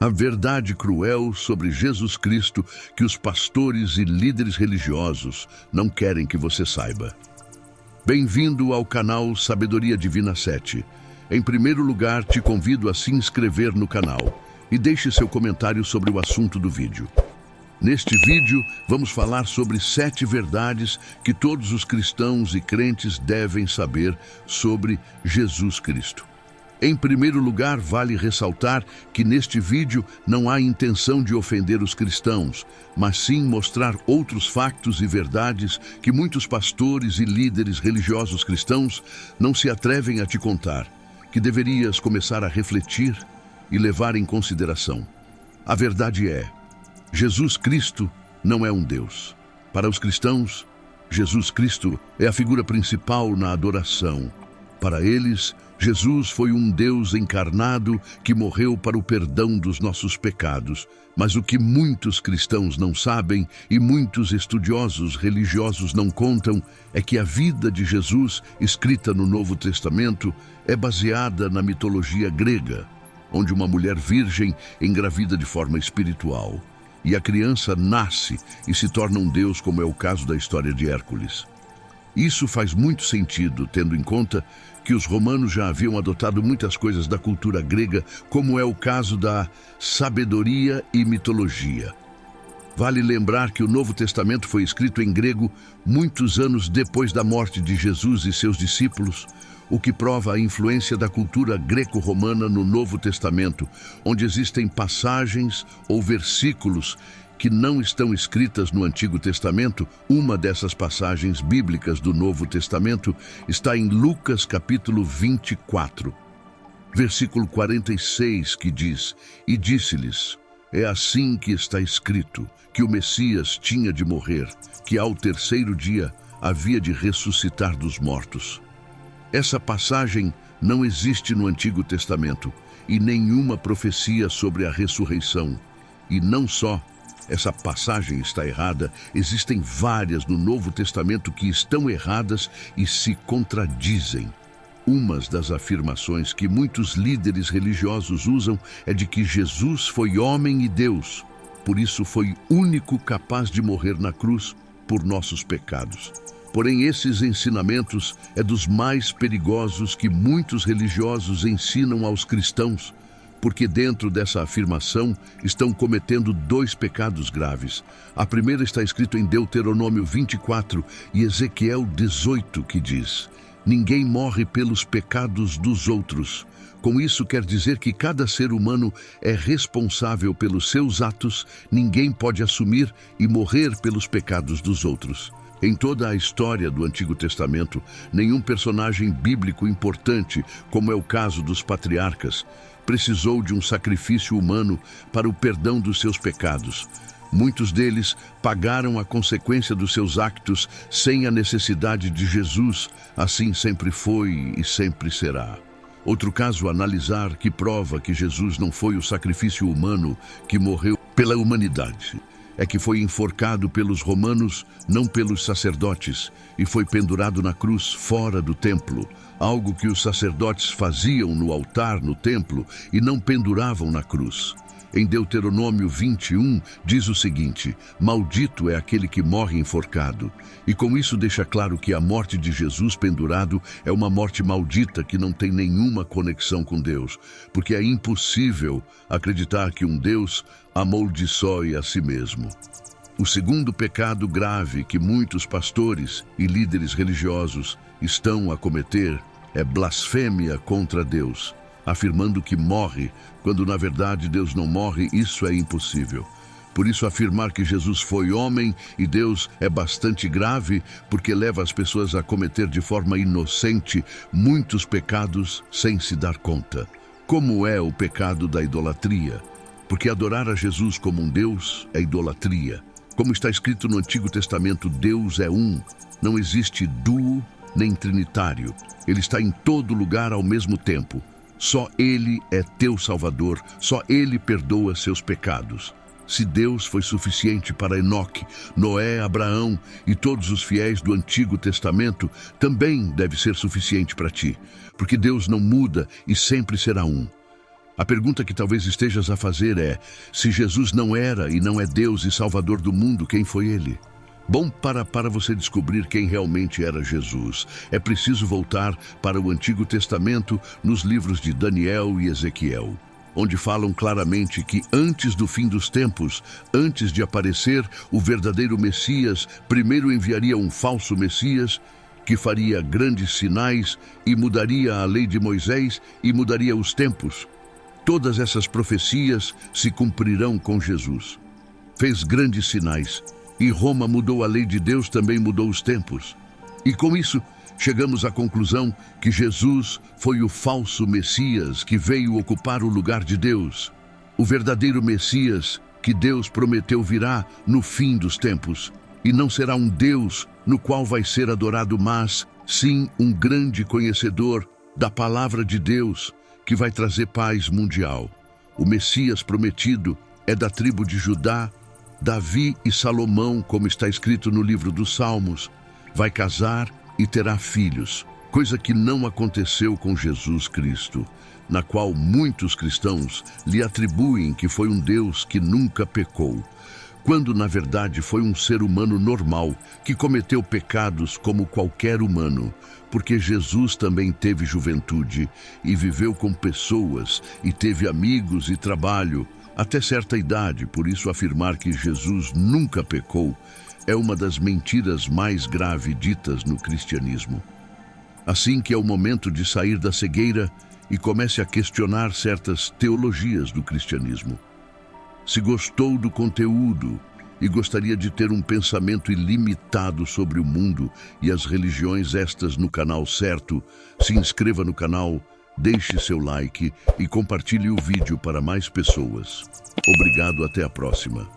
A verdade cruel sobre Jesus Cristo que os pastores e líderes religiosos não querem que você saiba. Bem-vindo ao canal Sabedoria Divina 7. Em primeiro lugar, te convido a se inscrever no canal e deixe seu comentário sobre o assunto do vídeo. Neste vídeo, vamos falar sobre 7 verdades que todos os cristãos e crentes devem saber sobre Jesus Cristo. Em primeiro lugar, vale ressaltar que neste vídeo não há intenção de ofender os cristãos, mas sim mostrar outros factos e verdades que muitos pastores e líderes religiosos cristãos não se atrevem a te contar, que deverias começar a refletir e levar em consideração. A verdade é: Jesus Cristo não é um Deus. Para os cristãos, Jesus Cristo é a figura principal na adoração. Para eles, Jesus foi um Deus encarnado que morreu para o perdão dos nossos pecados. Mas o que muitos cristãos não sabem e muitos estudiosos religiosos não contam é que a vida de Jesus, escrita no Novo Testamento, é baseada na mitologia grega, onde uma mulher virgem engravida de forma espiritual. E a criança nasce e se torna um Deus, como é o caso da história de Hércules. Isso faz muito sentido, tendo em conta que os romanos já haviam adotado muitas coisas da cultura grega, como é o caso da sabedoria e mitologia. Vale lembrar que o Novo Testamento foi escrito em grego muitos anos depois da morte de Jesus e seus discípulos, o que prova a influência da cultura greco-romana no Novo Testamento, onde existem passagens ou versículos que não estão escritas no Antigo Testamento. Uma dessas passagens bíblicas do Novo Testamento está em Lucas capítulo 24, versículo 46, que diz: "E disse-lhes, é assim que está escrito, que o Messias tinha de morrer, que ao terceiro dia havia de ressuscitar dos mortos." Essa passagem não existe no Antigo Testamento e nenhuma profecia sobre a ressurreição. E não só essa passagem está errada, existem várias no Novo Testamento que estão erradas e se contradizem. Uma das afirmações que muitos líderes religiosos usam é de que Jesus foi homem e Deus, por isso foi único capaz de morrer na cruz por nossos pecados. Porém, esses ensinamentos é dos mais perigosos que muitos religiosos ensinam aos cristãos, porque dentro dessa afirmação estão cometendo 2 pecados graves. A primeira está escrito em Deuteronômio 24 e Ezequiel 18, que diz: "Ninguém morre pelos pecados dos outros." Com isso quer dizer que cada ser humano é responsável pelos seus atos, ninguém pode assumir e morrer pelos pecados dos outros. Em toda a história do Antigo Testamento, nenhum personagem bíblico importante, como é o caso dos patriarcas, precisou de um sacrifício humano para o perdão dos seus pecados. Muitos deles pagaram a consequência dos seus actos sem a necessidade de Jesus. Assim sempre foi e sempre será. Outro caso a analisar que prova que Jesus não foi o sacrifício humano que morreu pela humanidade é que foi enforcado pelos romanos, não pelos sacerdotes, e foi pendurado na cruz fora do templo, algo que os sacerdotes faziam no altar no templo e não penduravam na cruz. Em Deuteronômio 21 diz o seguinte: "Maldito é aquele que morre enforcado." E com isso deixa claro que a morte de Jesus pendurado é uma morte maldita que não tem nenhuma conexão com Deus, porque é impossível acreditar que um Deus amaldiçoe a si mesmo. O segundo pecado grave que muitos pastores e líderes religiosos estão a cometer é blasfêmia contra Deus, afirmando que morre, quando na verdade Deus não morre. Isso é impossível. Por isso, afirmar que Jesus foi homem e Deus é bastante grave, porque leva as pessoas a cometer de forma inocente muitos pecados sem se dar conta. Como é o pecado da idolatria? Porque adorar a Jesus como um Deus é idolatria. Como está escrito no Antigo Testamento, Deus é um, não existe duo nem trinitário. Ele está em todo lugar ao mesmo tempo. Só Ele é teu Salvador, só Ele perdoa seus pecados. Se Deus foi suficiente para Enoque, Noé, Abraão e todos os fiéis do Antigo Testamento, também deve ser suficiente para ti, porque Deus não muda e sempre será um. A pergunta que talvez estejas a fazer é: se Jesus não era e não é Deus e Salvador do mundo, quem foi ele? Bom, para você descobrir quem realmente era Jesus, é preciso voltar para o Antigo Testamento nos livros de Daniel e Ezequiel, onde falam claramente que antes do fim dos tempos, antes de aparecer o verdadeiro Messias, primeiro enviaria um falso Messias que faria grandes sinais e mudaria a lei de Moisés e mudaria os tempos. Todas essas profecias se cumprirão com Jesus. Fez grandes sinais, e Roma mudou a lei de Deus, também mudou os tempos. E com isso, chegamos à conclusão que Jesus foi o falso Messias que veio ocupar o lugar de Deus. O verdadeiro Messias que Deus prometeu virá no fim dos tempos. E não será um Deus no qual vai ser adorado, mas sim um grande conhecedor da palavra de Deus, que vai trazer paz mundial. O Messias prometido é da tribo de Judá, Davi e Salomão, como está escrito no livro dos Salmos. Vai casar e terá filhos, coisa que não aconteceu com Jesus Cristo, na qual muitos cristãos lhe atribuem que foi um Deus que nunca pecou, quando na verdade foi um ser humano normal, que cometeu pecados como qualquer humano, porque Jesus também teve juventude e viveu com pessoas e teve amigos e trabalho até certa idade. Por isso afirmar que Jesus nunca pecou é uma das mentiras mais graves ditas no cristianismo. Assim que é o momento de sair da cegueira e comece a questionar certas teologias do cristianismo. Se gostou do conteúdo e gostaria de ter um pensamento ilimitado sobre o mundo e as religiões estas no canal certo, se inscreva no canal, deixe seu like e compartilhe o vídeo para mais pessoas. Obrigado, até a próxima.